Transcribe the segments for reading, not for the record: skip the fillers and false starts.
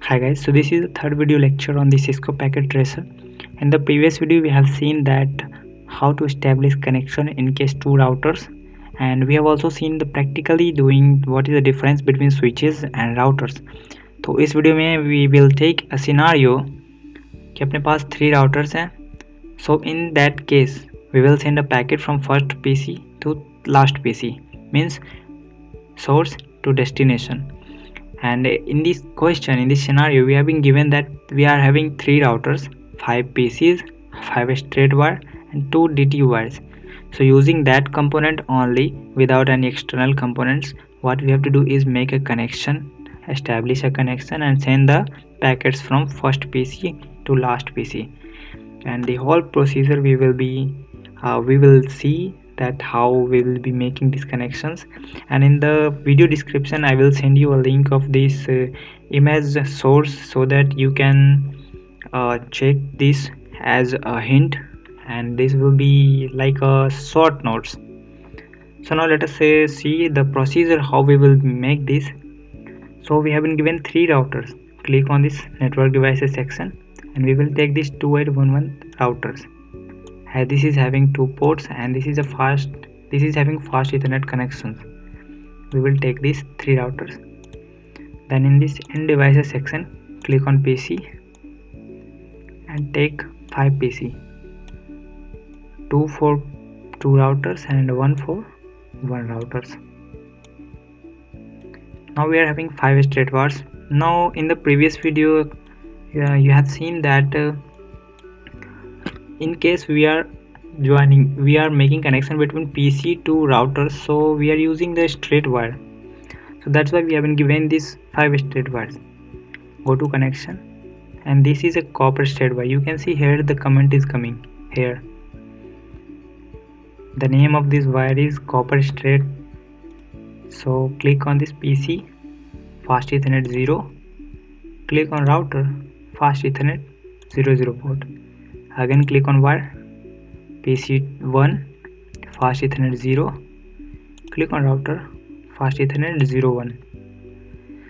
Hi guys, so this is the third video lecture on the Cisco Packet Tracer. In the previous video we have seen that how to establish connection in case two routers, and we have also seen the practically doing what is the difference between switches and routers. तो इस video में we will take a scenario कि अपने पास 3 routers हैं. So in that case we will send a packet from first PC to last PC, means source to destination. And in this question, in this scenario, we have been given that we are having 3 routers, 5 PCs, 5 straight wire and 2 DT wires. So using that component only without any external components, what we have to do is make a connection, establish a connection and send the packets from first PC to last PC. And the whole procedure we will see that how we will be making these connections. And in the video description I will send you a link of this image source so that you can check this as a hint, and this will be like a short notes. So now let us see the procedure how we will make this. So we have been given 3 routers. Click on this network devices section and we will take these 2811 routers. As this is having 2 ports and this is having fast Ethernet connections. We will take these 3 routers. Then in this end devices section, click on PC and take 5 PC. 2 for 2 routers and 1 for 1 routers. Now we are having 5 straight wires. Now in the previous video you have seen that in case we are making connection between PC to routers, so we are using the straight wire. So that's why we have been given these 5 straight wires. Go to connection and this is a copper straight wire. You can see here the comment is coming here. The name of this wire is copper straight. So click on this PC, fast Ethernet 0. Click on router, fast Ethernet 00 port. Again click on wire, PC1, fast Ethernet 0. Click on router, fast Ethernet 01.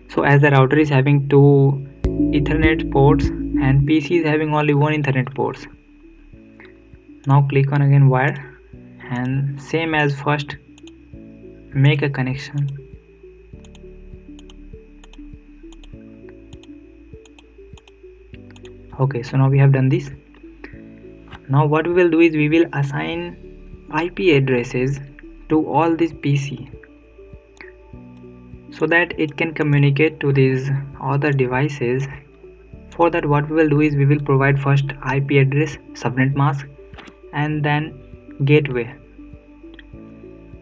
So as the router is having 2 Ethernet ports and PC is having only 1 Ethernet ports. Now click on again wire and same as first, make a connection. Okay, so now we have done this. Now what we will do is we will assign IP addresses to all these PC so that it can communicate to these other devices. For that what we will do is we will provide first IP address, subnet mask and then gateway.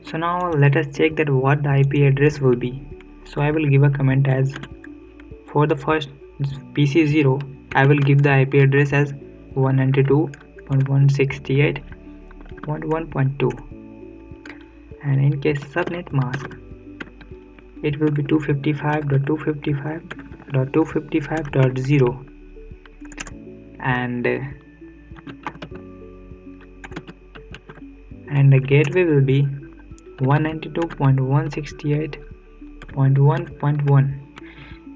So now let us check that what the IP address will be. So I will give a comment as for the first PC0 I will give the IP address as 192.168.1.2, and in case subnet mask it will be 255.255.255.0, and the gateway will be 192.168.1.1.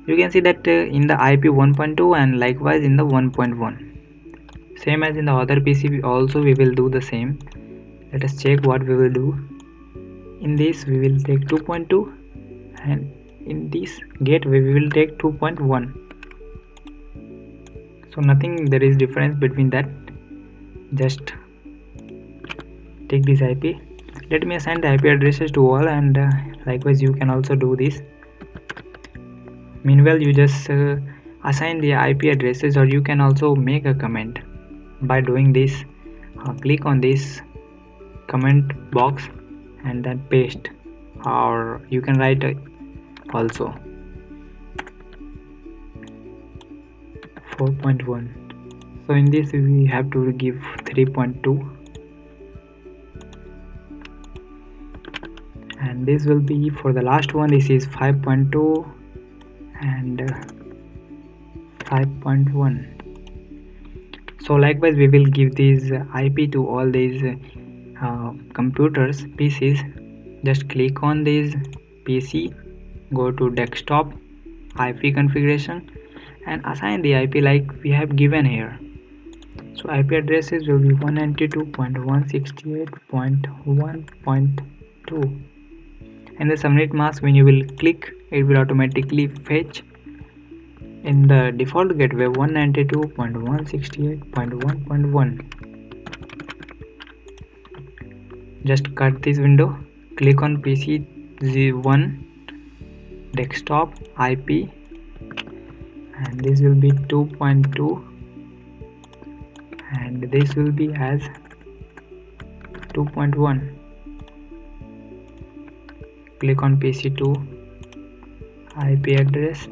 You can see that in the IP 1.2 and likewise in the 1.1, same as in the other PC also we will do the same. Let us check what we will do. In this we will take 2.2 and in this gateway we will take 2.1. So nothing there is difference between that. Just take this IP. Let me assign the IP addresses to all, and likewise you can also do this. Meanwhile you just assign the IP addresses, or you can also make a comment by doing this. Click on this comment box and then paste, or you can write also 4.1. so in this we have to give 3.2, and this will be for the last one. This is 5.2 and 5.1. so likewise we will give these IP to all these computers, PCs. Just click on this PC, go to desktop, IP configuration, and assign the IP like we have given here. So IP addresses will be 192.168.1.2, and the subnet mask, when you will click, it will automatically fetch in the default gateway 192.168.1.1. Just cut this window, click on PC Z1 desktop IP, and this will be 2.2, and this will be as 2.1. Click on PC2 IP address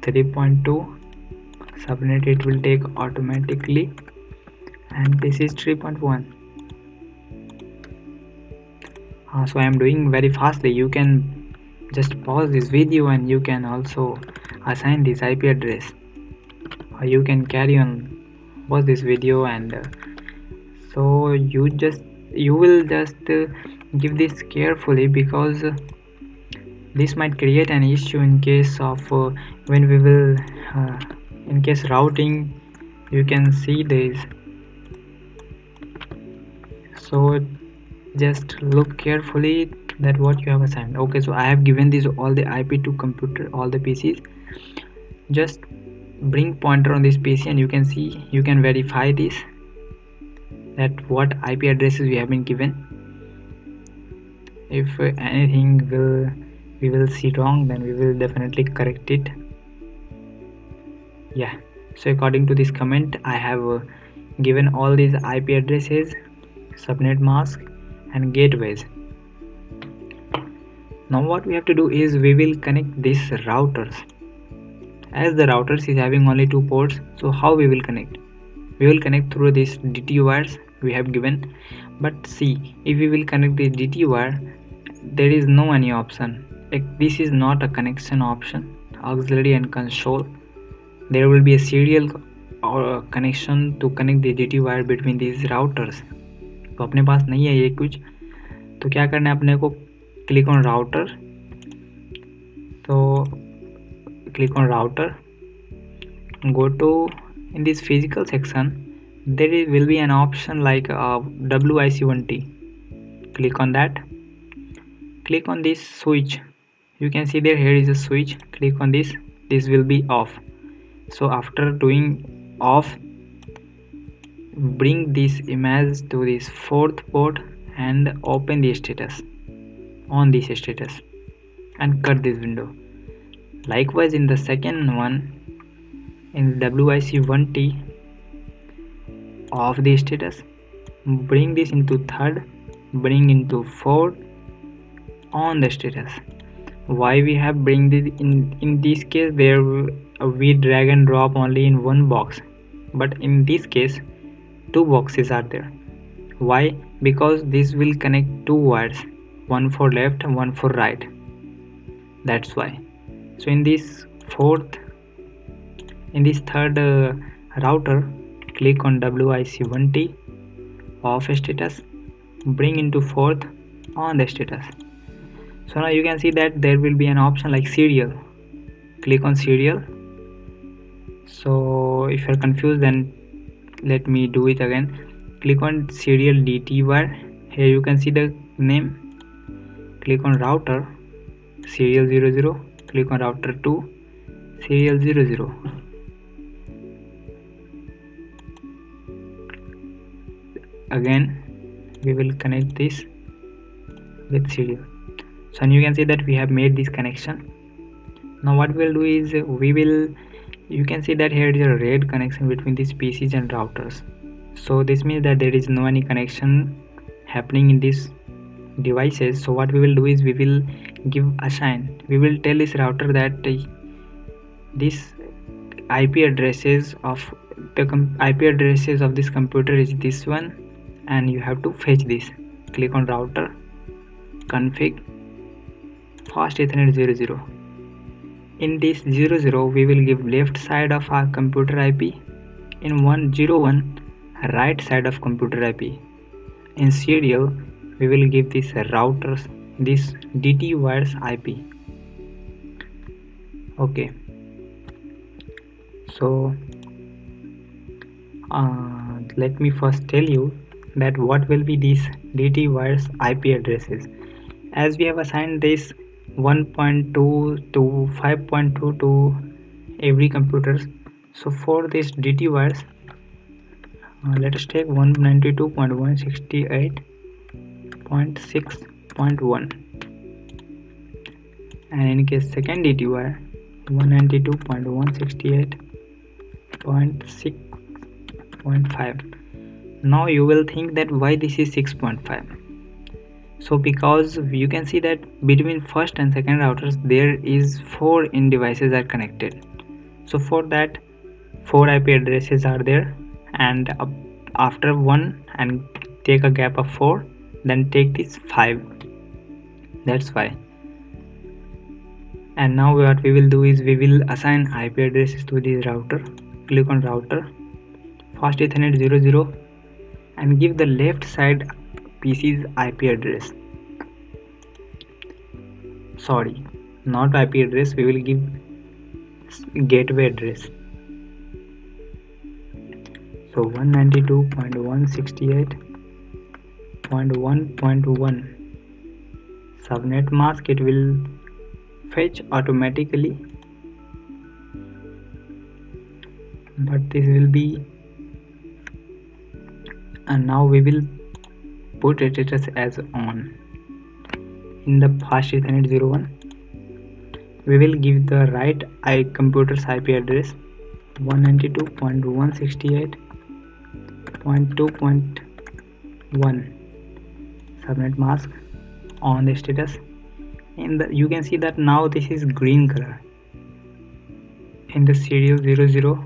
3.2 subnet, it will take automatically, and this is 3.1. So I am doing very fastly. You can just pause this video and you can also assign this IP address, or you can carry on watch this video, and so you will just give this carefully, because this might create an issue in case of when we will in case routing. You can see this, so just look carefully that what you have assigned. Okay, so I have given this all the IP to computer, all the PCs. Just bring pointer on this PC and you can see, you can verify this, that what IP addresses we have been given. If anything we will see wrong, then we will definitely correct it. Yeah, so according to this comment, I have given all these IP addresses, subnet mask and gateways. Now what we have to do is we will connect these routers. As the routers is having only 2 ports, so how we will connect? We will connect through these DT wires we have given. But see, if we will connect the DT wire, there is no any option. This is not a connection option, auxiliary and console. There will be a serial or connection to connect the DT wire between these routers. तो अपने पास नहीं है ये कुछ, तो क्या करना है अपने को? Click on router. तो click on router, go to in this physical section, there will be an option like WIC1T. click on that, click on this switch. You can see there, here is a switch. Click on this will be off. So after doing off, bring this image to this 4th port and open the status, on this status, and cut this window. Likewise in the second one, in WIC1T, off the status, bring this into 3rd, bring into 4th, on the status. Why we have bring this in this case? There we drag and drop only in one box, but in this case 2 boxes are there. Why? Because this will connect 2 wires, one for left and one for right. That's why. So in this 3rd router, click on WIC1T, off status, bring into 4th, on the status. So now you can see that there will be an option like serial. Click on serial. So if you are confused, then let me do it again. Click on serial DT wire. Here you can see the name. Click on router, serial 00. Click on router 2, serial 00. Again we will connect this with serial. So you can see that we have made this connection. Now what we will do is you can see that here is a red connection between these PCs and routers. So this means that there is no any connection happening in these devices. So what we will do is we will give assign. We will tell this router that this IP addresses of this computer is this one, and you have to fetch this. Click on router, config, fast Ethernet 00. In this 00, we will give left side of our computer IP. In 101, right side of computer IP. In serial, we will give this routers, this DT wires IP. Okay, So let me first tell you that what will be these DT wires IP addresses. As we have assigned this 1.2 to 5.2 to every computers, so for this DT wires, let us take 192.168.6.1, and in case second DT wire 192.168.6.5. Now you will think that why this is 6.5. So because you can see that between first and second routers there is 4 in devices are connected. So for that 4 IP addresses are there, and after one and take a gap of 4, then take this 5. That's why. And now what we will do is we will assign IP addresses to this router. Click on router, fast Ethernet 00, and give the left side PC's IP address. Sorry, not IP address, we will give gateway address. So 192.168.1.1 subnet mask, it will fetch automatically, but this will be, and now we will put it as on. In the fast Ethernet 01, we will give the right computer's IP address 192.168.2.1 subnet mask on the status. In the, you can see that now this is green color. In the serial 00,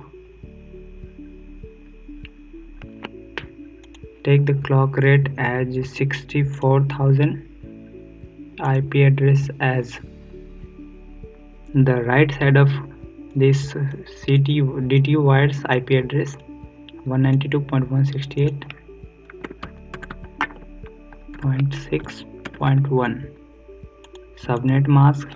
take the clock rate as 64,000, IP address as the right side of this DT wires IP address 192.168.6.1 subnet mask.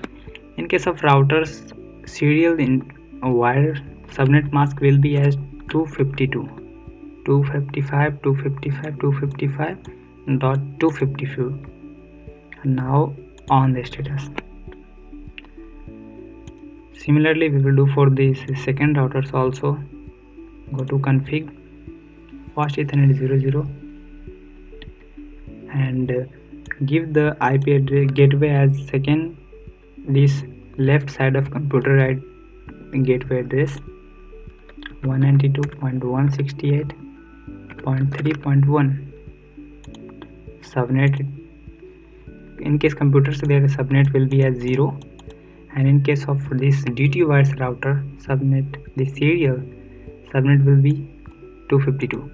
In case of routers, serial in wire subnet mask will be as 252, 255, 255, 255 dot 252. Now on the status. Similarly we will do for this second routers also. Go to config, fast Ethernet 00, and give the IP address gateway as second, this left side of computer right gateway address 192.168.3.1 subnet. In case computers their subnet will be as 0, and in case of this DT wires router subnet, the serial subnet will be 252.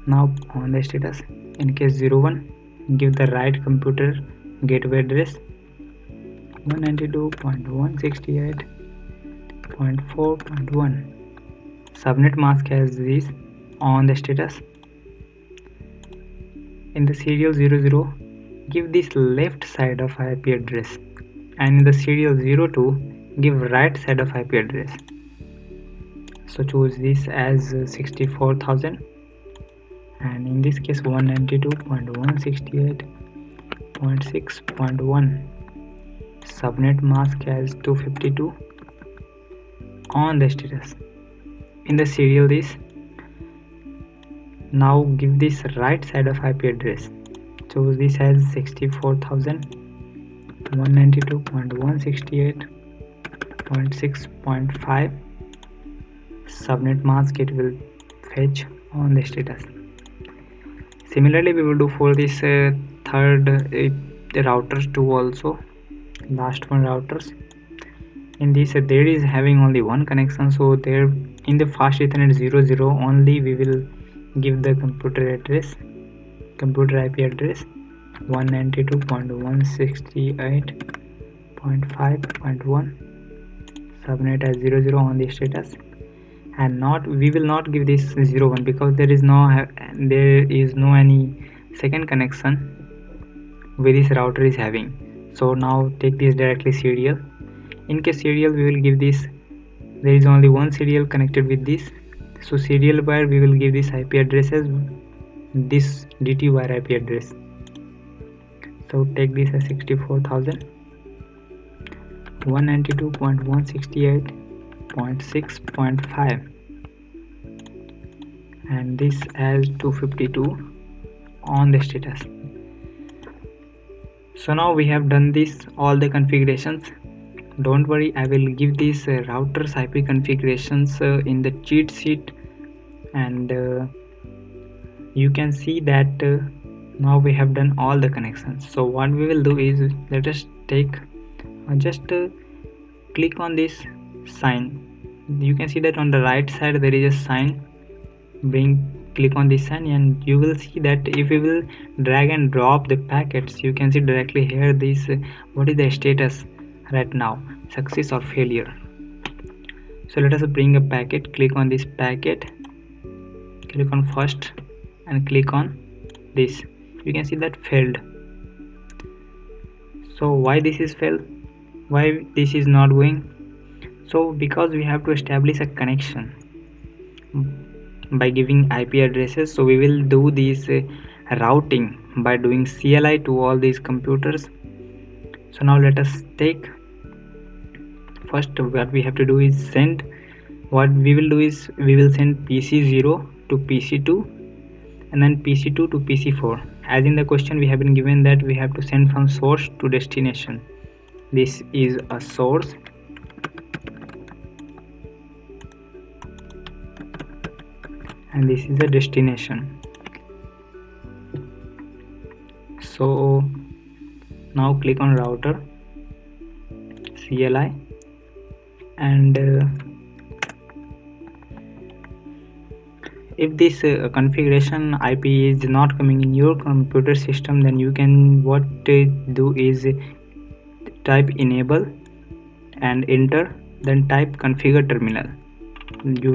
Now on the status, in case 01, give the right computer gateway address 192.168.4.1 subnet mask as this on the status. In the serial 00, give this left side of IP address, and in the serial 02, give right side of IP address. So choose this as 64,000, and in this case 192.168.6.1 subnet mask as 252 on the status. In the serial this, now give this right side of IP address, choose this as 64,000, 192.168.6.5 subnet mask, it will fetch on the status. Similarly we will do for this third routers too also, last one routers. In this there is having only one connection, so there in the fast Ethernet 00 only we will give the computer address, computer IP address 192.168.5.1 subnet as 00 on the status, and not, we will not give this 01 because there is no any second connection where this router is having. So now take this directly serial. In case serial we will give this there is only one serial connected with this, so serial wire we will give this IP address as this DT wire IP address. So take this as 64,000 192.168.6.5 and this as 252 on the status. So now we have done this all the configurations. Don't worry, I will give these routers IP configurations in the cheat sheet, and you can see that now we have done all the connections. So what we will do is, let us take just click on this sign. You can see that on the right side there is a sign. Click on this sign and you will see that if we will drag and drop the packets, you can see directly here this what is the status right now, success or failure. So let us bring a packet, click on this packet, click on first and click on this. You can see that failed. So why this is failed, why this is not going? So because we have to establish a connection by giving IP addresses. So we will do this routing by doing CLI to all these computers. So now let us take, first what we have to do is send, what we will do is we will send PC0 to PC2 and then PC2 to PC4. As in the question we have been given that we have to send from source to destination. This is a source and this is a destination. So now click on router CLI and if this configuration IP is not coming in your computer system, then you can do is type enable and enter, then type configure terminal. You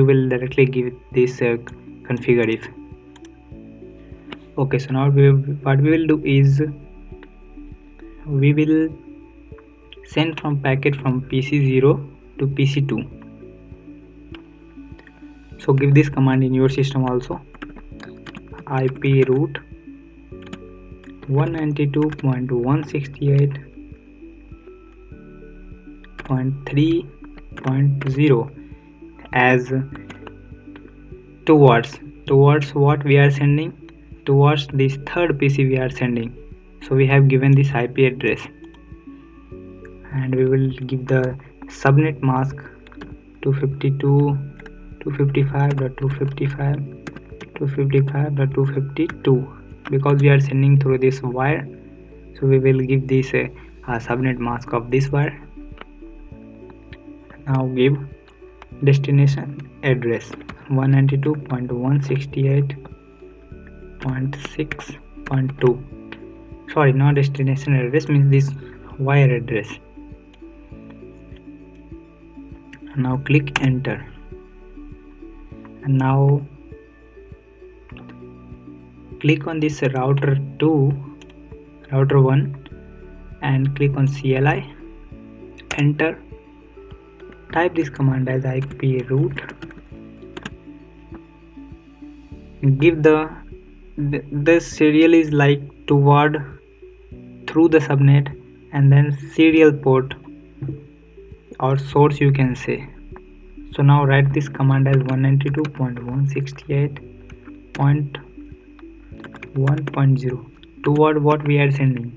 will directly give this configure if. Okay, so now what we will do is we will send from packet from PC0 to PC2. So give this command in your system also, IP root 192.168.3.0 as towards what we are sending, towards this third PC we are sending. So we have given this IP address and we will give the subnet mask 255.255.255.252 because we are sending through this wire. So we will give this a subnet mask of this wire. Now give destination address 192.168.6.2. sorry, not destination address, means this wire address. Now click enter and now click on this router 1 and click on CLI, enter, type this command as IP root, give the serial is like toward through the subnet and then serial port or source you can say. So now write this command as 192.168.1.0 toward what we are sending,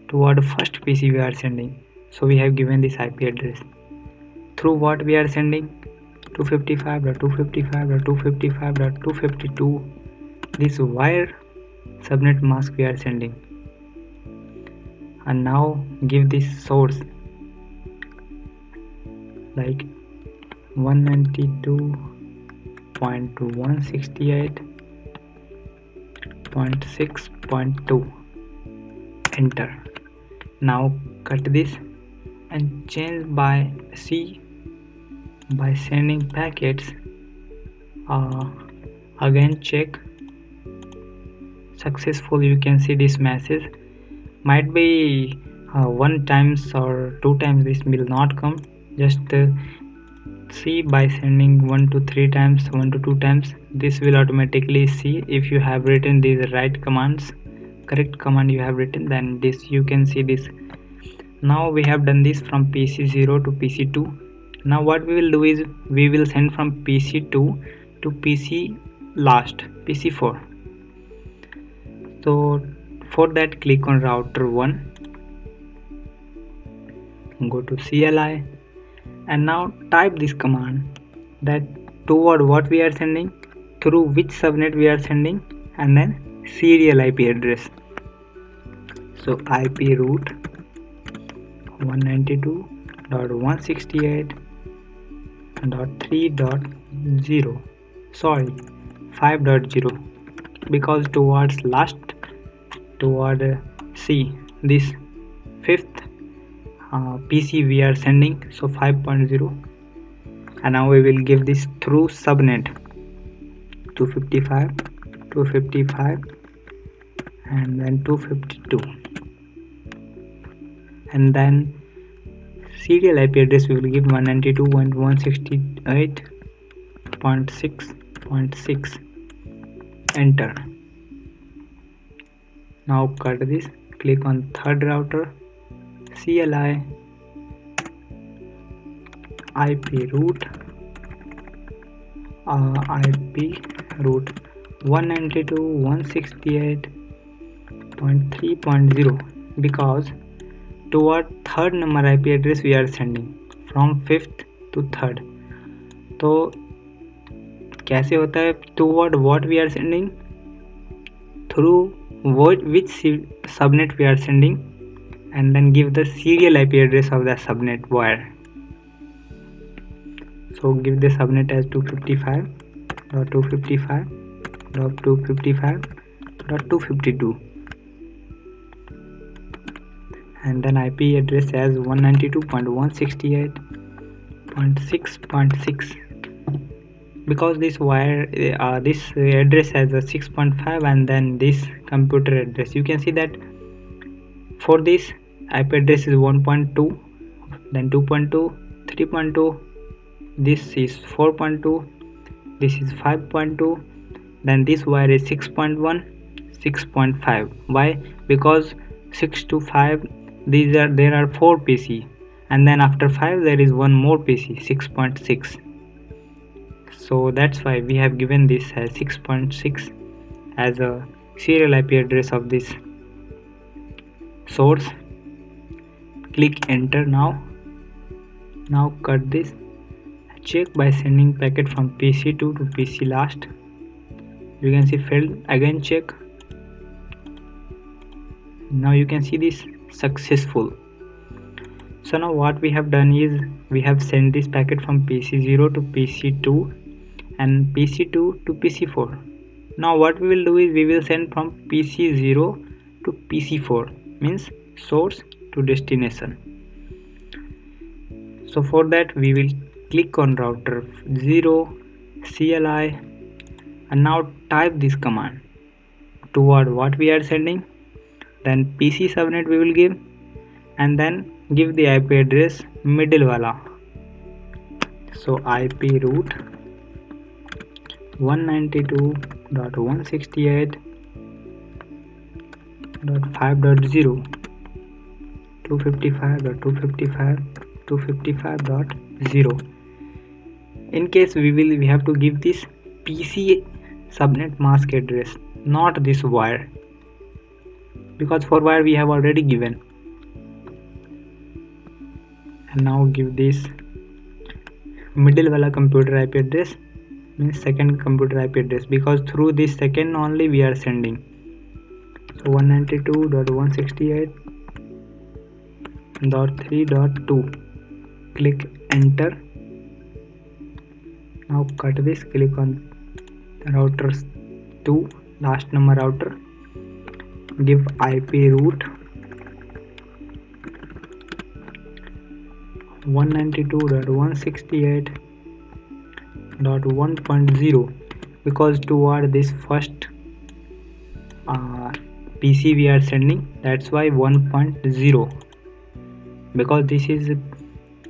toward first PC we are sending. So we have given this IP address. Through what we are sending, 255.255.255.252, this wire subnet mask we are sending. And now give this source like 192.168.6.2, enter. Now cut this and change by sending packets. Again check successful. You can see this message, might be one times or two times this will not come. Just see by sending 1 to 3 times, 1 to 2 times, this will automatically see if you have written these right commands, correct command you have written, then this you can see this. Now we have done this from PC0 to PC2. Now what we will do is we will send from PC2 to PC last, PC4. So for that, click on router 1, go to CLI, and now type this command that toward what we are sending, through which subnet we are sending, and then serial IP address. So IP root 192.168.3.0, sorry 5.0, because towards last, toward this fifth PC we are sending, so 5.0. and now we will give this through subnet 255, 255, and then 252, and then serial IP address we will give 192.168.6.6. enter. Now cut this, click on third router, CLI, IP root 192.168.3.0, because toward third number IP address we are sending from 5th to 3rd. तो कैसे होता है, toward what we are sending, through which subnet we are sending, and then give the serial IP address of the subnet wire. So give the subnet as 255.255.255.252, and then IP address as 192.168.6.6, because this wire this address has a 6.5, and then this computer address, you can see that for this IP address is 1.2, then 2.2, 3.2, this is 4.2, this is 5.2, then this wire is 6.1, 6.5. Why? Because 6 to 5, there are 4 PC, and then after 5 there is one more PC, 6.6. so that's why we have given this as 6.6 as a serial IP address of this source. Click enter. Now cut this, check by sending packet from PC2 to PC last, you can see failed, again check. Now you can see this successful. So now what we have done is we have sent this packet from PC0 to PC2 and PC2 to PC4. Now what we will do is we will send from PC0 to PC4, means source to destination. So for that we will click on router 0 CLI, and now type this command toward what we are sending, then PC subnet we will give, and then give the IP address middle wala, so IP root 192.168.5.0, 255.255.255.0. in case we have to give this PC subnet mask address, not this wire, because for wire we have already given. And now give this middle wala computer IP address, means second computer IP address, because through this second only we are sending. So 192.168.3.2, click enter. Now cut this, click on router 2, last number router, give IP root 192.168.1.0, because toward this first PC we are sending, that's why 1.0, because this is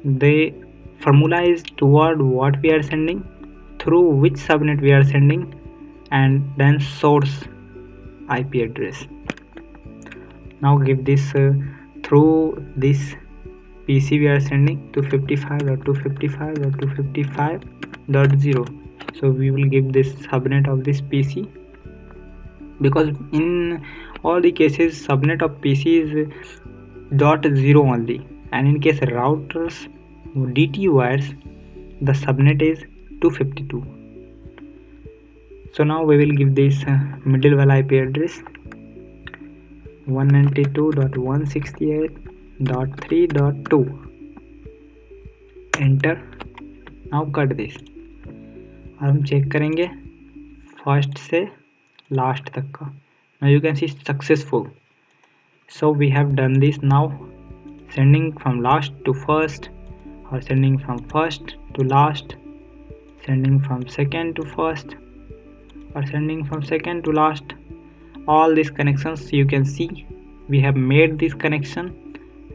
the formula is toward what we are sending, through which subnet we are sending, and then source IP address. Now give this through this PC we are sending 255.255.255.0. so we will give this subnet of this PC, because in all the cases subnet of PC is .0 only, and in case routers DT wires the subnet is 252. So now we will give this middleware IP address 192.168.3.2. Enter. Now cut this और हम check करेंगे first से last तक का. Now you can see successful. So we have done this. Now sending from last to first, or sending from first to last, sending from second to first, or sending from second to last. All these connections you can see we have made this connection,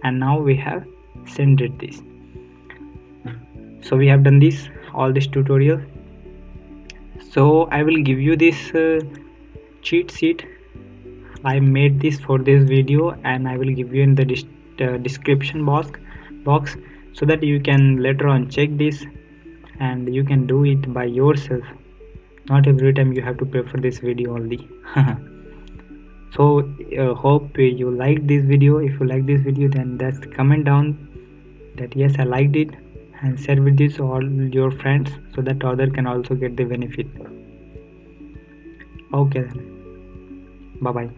and now we have sent it this. So we have done this, all this tutorial. So I will give you this cheat sheet. I made this for this video, and I will give you in the description box, so that you can later on check this and you can do it by yourself. Not every time you have to pay for this video only. So hope you liked this video. If you like this video, then just comment down that yes, I liked it, and share with this all your friends so that other can also get the benefit. Okay then, bye bye.